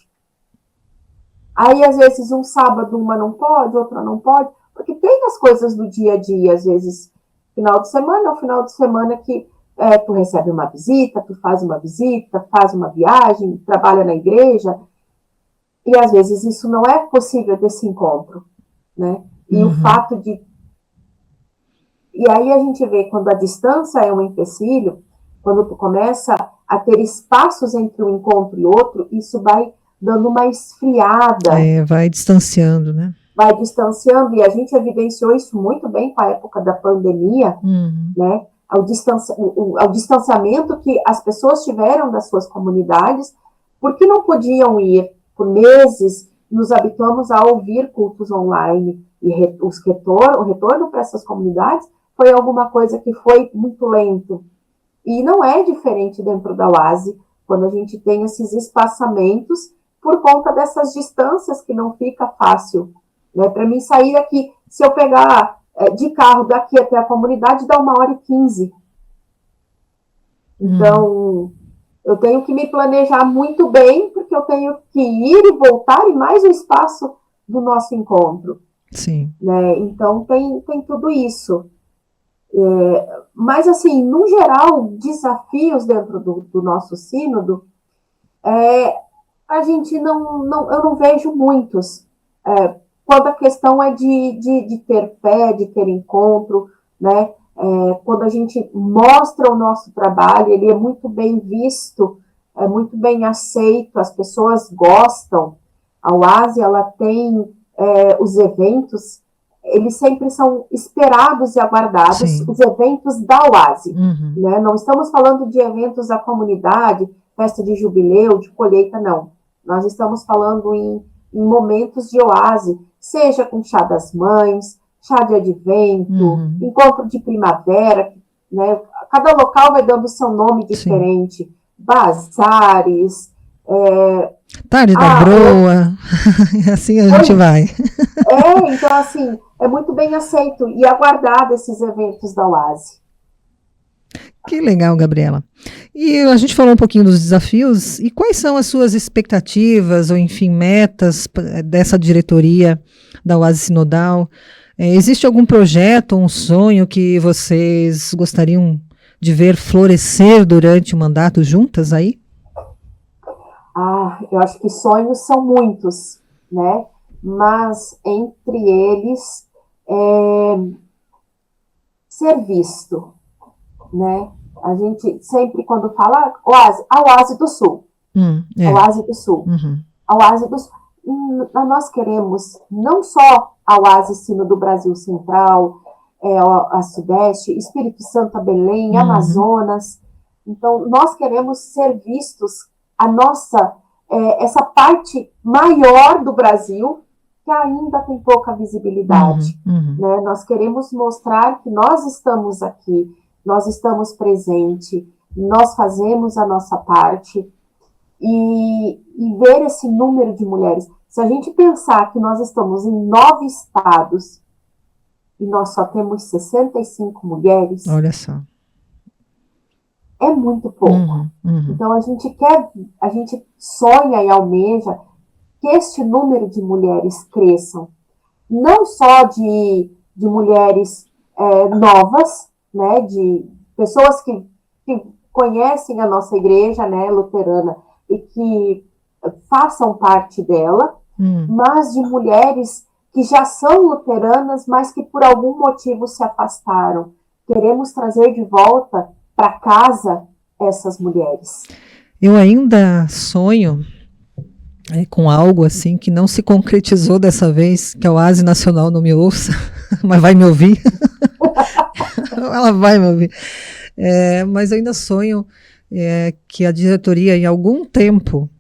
Aí, às vezes, um sábado uma não pode, outra não pode, porque tem as coisas do dia a dia, às vezes, final de semana é o final de semana que tu recebe uma visita, tu faz uma visita, faz uma viagem, trabalha na igreja, e às vezes isso não é possível desse encontro, né? E o fato de... E aí a gente vê quando a distância é um empecilho, quando tu começa a ter espaços entre um encontro e outro, isso vai dando uma esfriada. Vai distanciando, né? Vai distanciando, e a gente evidenciou isso muito bem com a época da pandemia, né? Ao distanciamento que as pessoas tiveram das suas comunidades, porque não podiam ir por meses. Nos habituamos a ouvir cultos online, e o retorno para essas comunidades foi alguma coisa que foi muito lento. E não é diferente dentro da OASE, quando a gente tem esses espaçamentos por conta dessas distâncias que não fica fácil, né? Para mim sair daqui, se eu pegar de carro daqui até a comunidade, dá 1h15. Então, eu tenho que me planejar muito bem, porque eu tenho que ir e voltar, e mais o espaço do nosso encontro. Sim. Né? Então, tem tudo isso. Mas, assim, no geral, desafios dentro do nosso sínodo, a gente eu não vejo muitos. Quando a questão é de ter fé, de ter encontro, né? Quando a gente mostra o nosso trabalho, ele é muito bem visto, é muito bem aceito, as pessoas gostam. A UASE, ela tem os eventos, eles sempre são esperados e aguardados, Sim. os eventos da UASE. Uhum. Né? Não estamos falando de eventos da comunidade, festa de jubileu, de colheita, não. Nós estamos falando em momentos de oásis, seja com chá das mães, chá de advento, encontro de primavera, né? Cada local vai dando seu nome diferente, sim, bazares, tarde da broa, assim a gente vai. Então assim, é muito bem aceito e aguardado esses eventos da UASE. Que legal, Gabriela. E a gente falou um pouquinho dos desafios, e quais são as suas expectativas, ou enfim, metas dessa diretoria da UASE Sinodal? Existe algum projeto, um sonho que vocês gostariam de ver florescer durante o mandato juntas aí? Eu acho que sonhos são muitos, né? Mas entre eles, ser visto, né? A gente sempre, quando fala a UASE do Sul, a UASE do Sul, a UASE do Sul, nós queremos não só a UASE Sino do Brasil Central, a Sudeste, Espírito Santo, Belém, Amazonas. Então, nós queremos ser vistos, a nossa, essa parte maior do Brasil, que ainda tem pouca visibilidade. Né? Nós queremos mostrar que nós estamos aqui, nós estamos presentes, nós fazemos a nossa parte, e ver esse número de mulheres. Se a gente pensar que nós estamos em 9 estados e nós só temos 65 mulheres, olha só, é muito pouco. Então a gente sonha e almeja que este número de mulheres cresçam, não só de mulheres novas, né, de pessoas que conhecem a nossa igreja, né, luterana, e que façam parte dela, mas de mulheres que já são luteranas, mas que por algum motivo se afastaram. Queremos trazer de volta para casa essas mulheres. Eu ainda sonho com algo assim que não se concretizou dessa vez, que a OASE Nacional não me ouça, mas vai me ouvir. Ela vai me ouvir. Mas eu ainda sonho que a diretoria, em algum tempo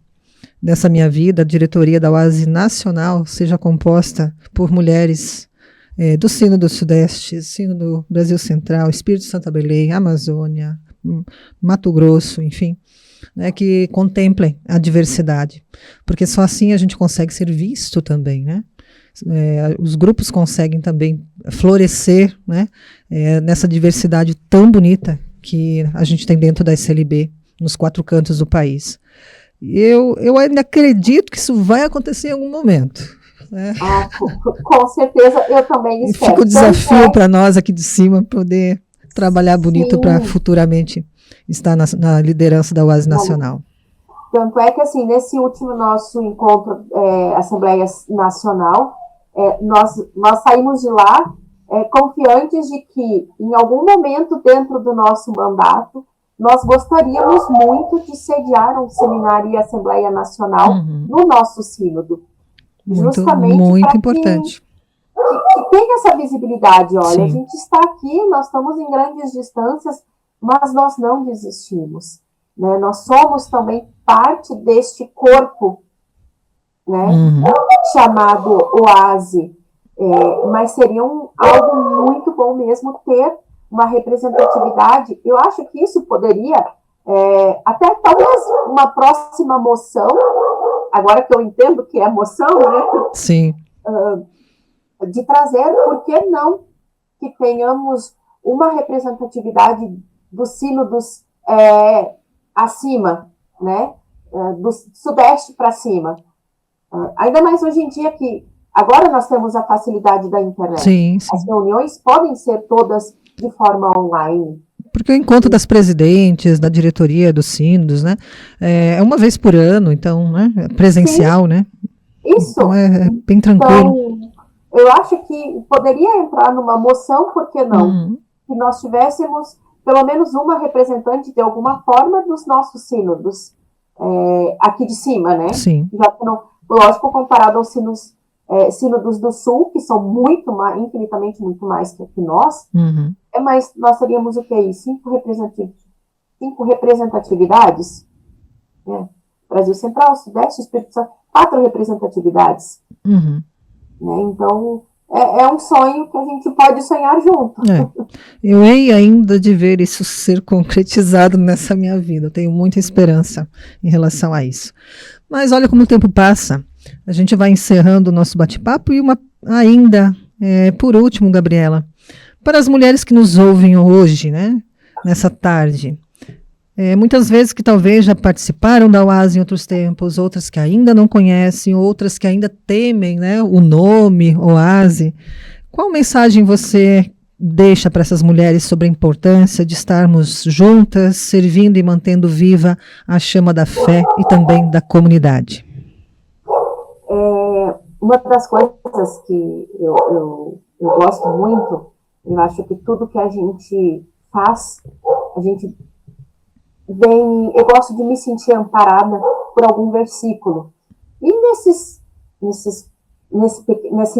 dessa minha vida, a diretoria da OASE Nacional seja composta por mulheres do Sino do Sudeste, Sino do Brasil Central, Espírito Santo, Belém, Amazônia, Mato Grosso, enfim, né, que contemplem a diversidade, porque só assim a gente consegue ser visto também, né? Os grupos conseguem também florescer, né, nessa diversidade tão bonita que a gente tem dentro da SLB, nos 4 cantos do país. Eu ainda acredito que isso vai acontecer em algum momento. Né? Com certeza, eu também espero. Fica o desafio para nós aqui de cima poder trabalhar bonito para futuramente estar na liderança da UASE Nacional. Tanto é que, assim, nesse último nosso encontro, Assembleia Nacional, nós saímos de lá confiantes de que, em algum momento dentro do nosso mandato, nós gostaríamos muito de sediar um seminário e Assembleia Nacional no nosso sínodo. Justamente muito importante. Que tenha essa visibilidade. Olha, sim, a gente está aqui, nós estamos em grandes distâncias, mas nós não desistimos. Né? Nós somos também parte deste corpo, né? Chamado OASE. Mas seria algo muito bom mesmo ter uma representatividade. Eu acho que isso poderia, até talvez uma próxima moção, agora que eu entendo que é moção, né? Sim. De trazer, por que não que tenhamos uma representatividade dos sínodos acima, né? Do Sudeste para cima. Ainda mais hoje em dia que agora nós temos a facilidade da internet. Sim, sim. As reuniões podem ser todas de forma online. Porque o encontro das presidentes, da diretoria, dos sínodos, né? É uma vez por ano, então, né? Presencial, sim, né? Isso. Então é bem tranquilo. Então, eu acho que poderia entrar numa moção, por que não? Que nós tivéssemos pelo menos uma representante de alguma forma dos nossos sínodos aqui de cima, né? Sim. Já que não, lógico, comparado aos sínodos do Sul, que são infinitamente muito mais que nós, mas nós teríamos o que aí? 5 representatividades, né? Brasil Central, Sudeste, Espírito Santo, 4 representatividades. Né? Então, é um sonho que a gente pode sonhar junto. Eu hei ainda de ver isso ser concretizado nessa minha vida. Eu tenho muita esperança em relação a isso. Mas olha como o tempo passa. A gente vai encerrando o nosso bate-papo e por último, Gabriela, para as mulheres que nos ouvem hoje, né, nessa tarde, muitas vezes que talvez já participaram da Oase em outros tempos, outras que ainda não conhecem, outras que ainda temem, né, o nome Oase. Qual mensagem você deixa para essas mulheres sobre a importância de estarmos juntas, servindo e mantendo viva a chama da fé e também da comunidade? Uma das coisas que eu gosto muito, eu acho que tudo que a gente faz, a gente eu gosto de me sentir amparada por algum versículo. E nesse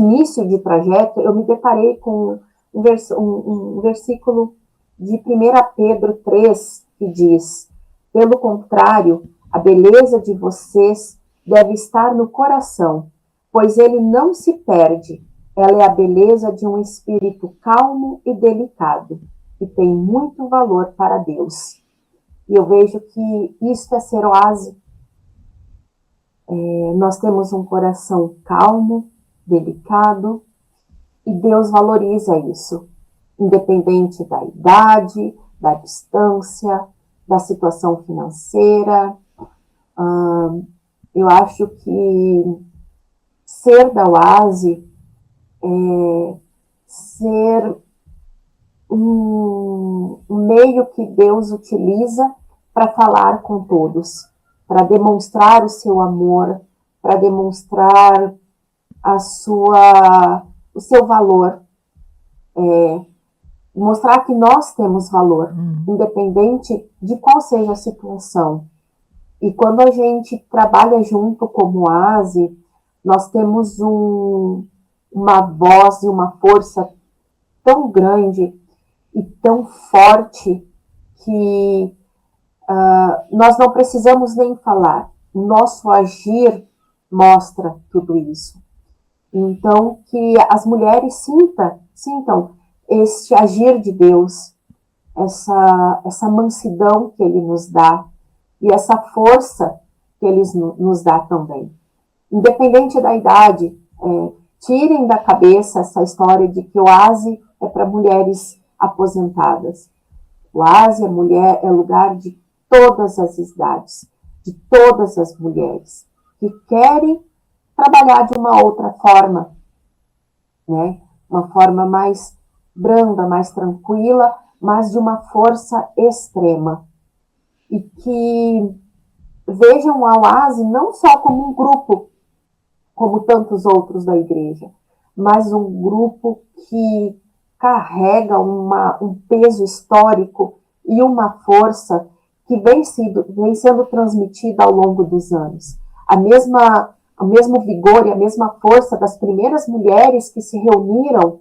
início de trajeto, eu me deparei com um versículo de 1 Pedro 3, que diz: pelo contrário, a beleza de vocês deve estar no coração, pois ele não se perde. Ela é a beleza de um espírito calmo e delicado, que tem muito valor para Deus. E eu vejo que isso é ser Oase. Nós temos um coração calmo, delicado, e Deus valoriza isso, independente da idade, da distância, da situação financeira. Eu acho que ser da Oase é ser um meio que Deus utiliza para falar com todos, para demonstrar o seu amor, para demonstrar o seu valor, mostrar que nós temos valor, independente de qual seja a situação. E quando a gente trabalha junto como Oase, nós temos uma voz e uma força tão grande e tão forte que nós não precisamos nem falar. O nosso agir mostra tudo isso. Então, que as mulheres sintam este agir de Deus, essa mansidão que Ele nos dá e essa força que Ele nos dá também. Independente da idade, tirem da cabeça essa história de que o Oase é para mulheres aposentadas. O Oase é lugar de todas as idades, de todas as mulheres que querem trabalhar de uma outra forma, né? Uma forma mais branda, mais tranquila, mas de uma força extrema. E que vejam a Oase não só como um grupo, como tantos outros da igreja, mas um grupo que carrega um peso histórico e uma força que vem sendo transmitida ao longo dos anos. O mesmo vigor e a mesma força das primeiras mulheres que se reuniram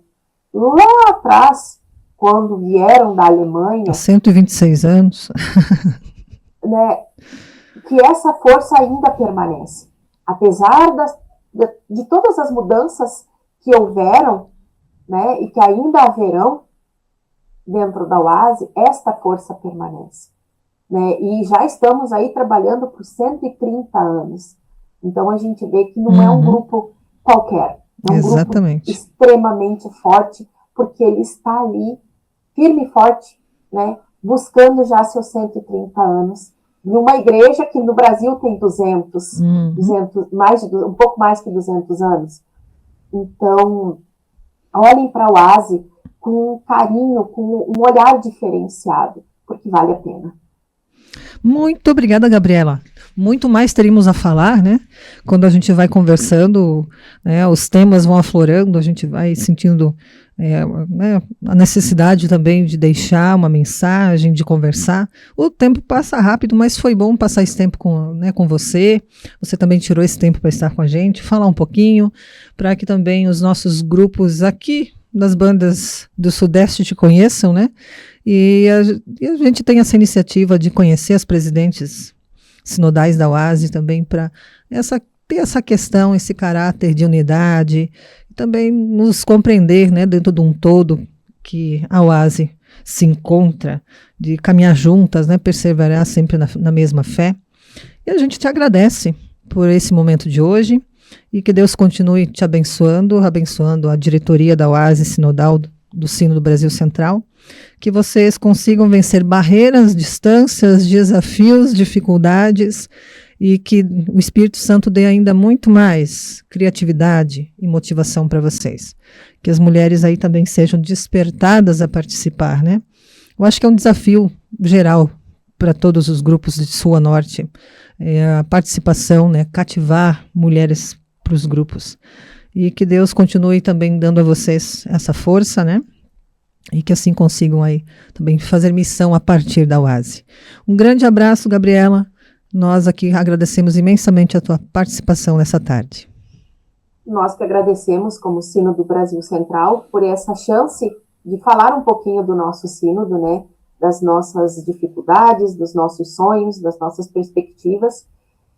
lá atrás, quando vieram da Alemanha. Há 126 anos. Né, que essa força ainda permanece. Apesar de todas as mudanças que houveram, né, e que ainda haverão dentro da Oase, esta força permanece. Né, e já estamos aí trabalhando por 130 anos. Então a gente vê que não é um grupo qualquer, é um Exatamente. grupo extremamente forte, porque ele está ali, firme e forte, né, buscando já seus 130 anos, numa igreja que no Brasil tem 200, um pouco mais que 200 anos. Então, olhem para a Oase com carinho, com um olhar diferenciado, porque vale a pena. Muito obrigada, Gabriela. Muito mais teríamos a falar, né? Quando a gente vai conversando, né, os temas vão aflorando, a gente vai sentindo né, a necessidade também de deixar uma mensagem, de conversar. O tempo passa rápido, mas foi bom passar esse tempo com você. Você também tirou esse tempo para estar com a gente, falar um pouquinho, para que também os nossos grupos aqui das bandas do Sudeste te conheçam, né? E a gente tem essa iniciativa de conhecer as presidentes sinodais da UASE também, para ter essa questão, esse caráter de unidade, também nos compreender, né, dentro de um todo que a UASE se encontra, de caminhar juntas, né, perseverar sempre na mesma fé. E a gente te agradece por esse momento de hoje e que Deus continue te abençoando a diretoria da UASE Sinodal do Sino do Brasil Central, que vocês consigam vencer barreiras, distâncias, desafios, dificuldades, e que o Espírito Santo dê ainda muito mais criatividade e motivação para vocês. Que as mulheres aí também sejam despertadas a participar, né? Eu acho que é um desafio geral para todos os grupos de Sul a Norte, a participação, né? Cativar mulheres para os grupos. E que Deus continue também dando a vocês essa força, né? E que assim consigam aí também fazer missão a partir da UASE. Um grande abraço, Gabriela. Nós aqui agradecemos imensamente a tua participação nessa tarde. Nós que agradecemos, como Sino do Brasil Central, por essa chance de falar um pouquinho do nosso sínodo, né, das nossas dificuldades, dos nossos sonhos, das nossas perspectivas.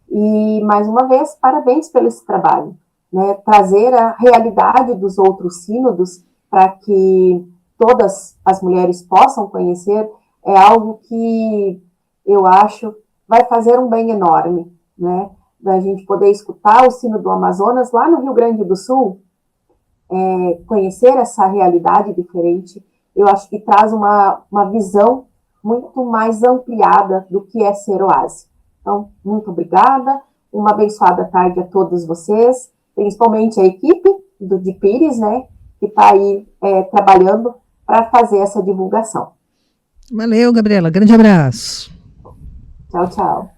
E, mais uma vez, parabéns pelo esse trabalho, né, trazer a realidade dos outros sínodos para que todas as mulheres possam conhecer, é algo que eu acho vai fazer um bem enorme, né? Da gente poder escutar o sino do Amazonas lá no Rio Grande do Sul, conhecer essa realidade diferente, eu acho que traz uma visão muito mais ampliada do que é ser OASE. Então, muito obrigada, uma abençoada tarde a todos vocês, principalmente a equipe de Pires, né, que está aí trabalhando para fazer essa divulgação. Valeu, Gabriela, grande abraço. Tchau, tchau.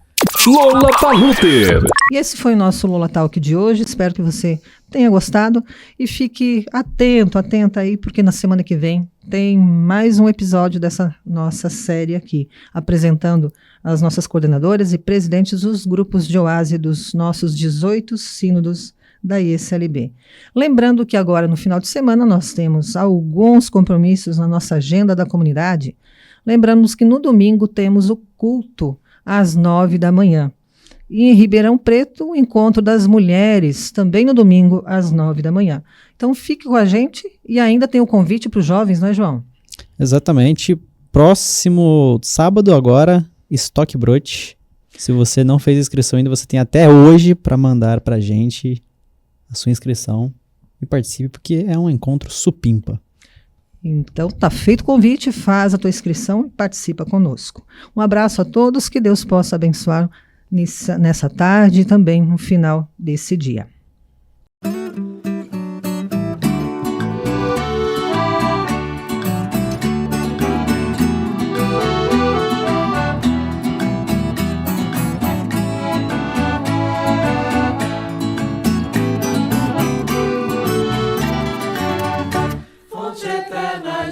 Lolapaluter. E esse foi o nosso Lola Talk de hoje. Espero que você tenha gostado e fique atenta aí, porque na semana que vem tem mais um episódio dessa nossa série aqui, apresentando as nossas coordenadoras e presidentes dos grupos de OASE dos nossos 18 sínodos da IECLB. Lembrando que agora, no final de semana, nós temos alguns compromissos na nossa agenda da comunidade. Lembramos que no domingo temos o culto às 9 da manhã. E em Ribeirão Preto, o encontro das mulheres, também no domingo, às 9 da manhã. Então fique com a gente e ainda tem o convite para os jovens, não é, João? Exatamente. Próximo sábado agora, Stock Brot. Se você não fez inscrição ainda, você tem até hoje para mandar para a gente a sua inscrição e participe, porque é um encontro supimpa. Então, tá feito o convite, faz a tua inscrição e participa conosco. Um abraço a todos, que Deus possa abençoar nessa tarde e também no final desse dia.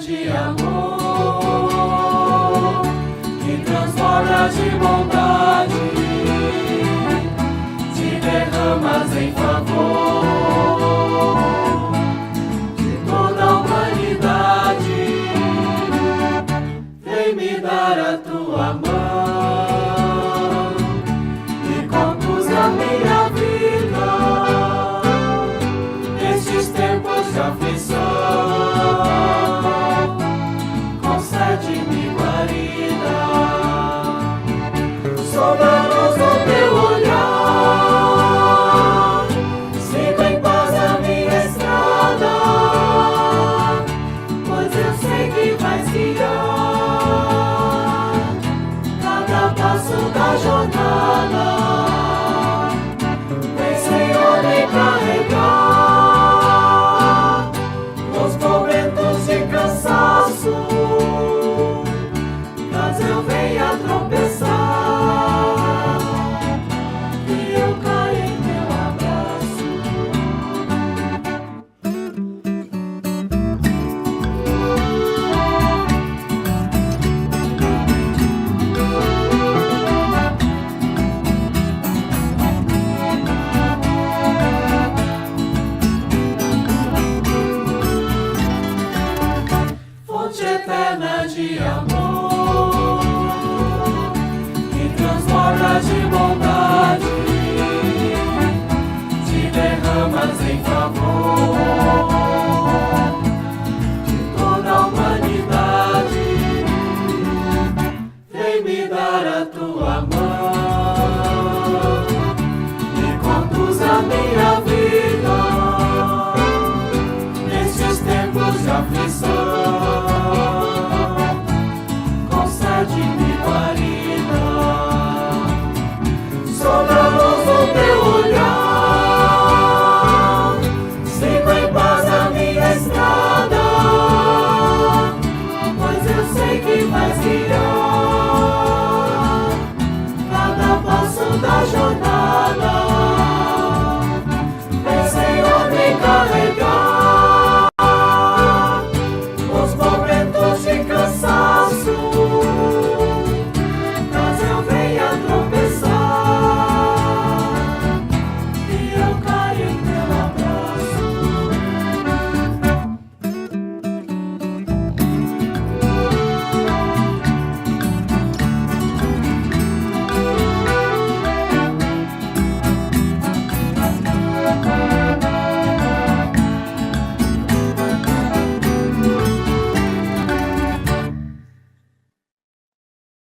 De amor que transborda de bondade, te derramas em favor de toda a humanidade. Vem me dar a tua mão e conduz a minha vida nestes tempos de aflição. Concede-me guarida, sob a luz do teu olhar, sigo em eterna de amor, que transbordas de bondade, te derramas em favor.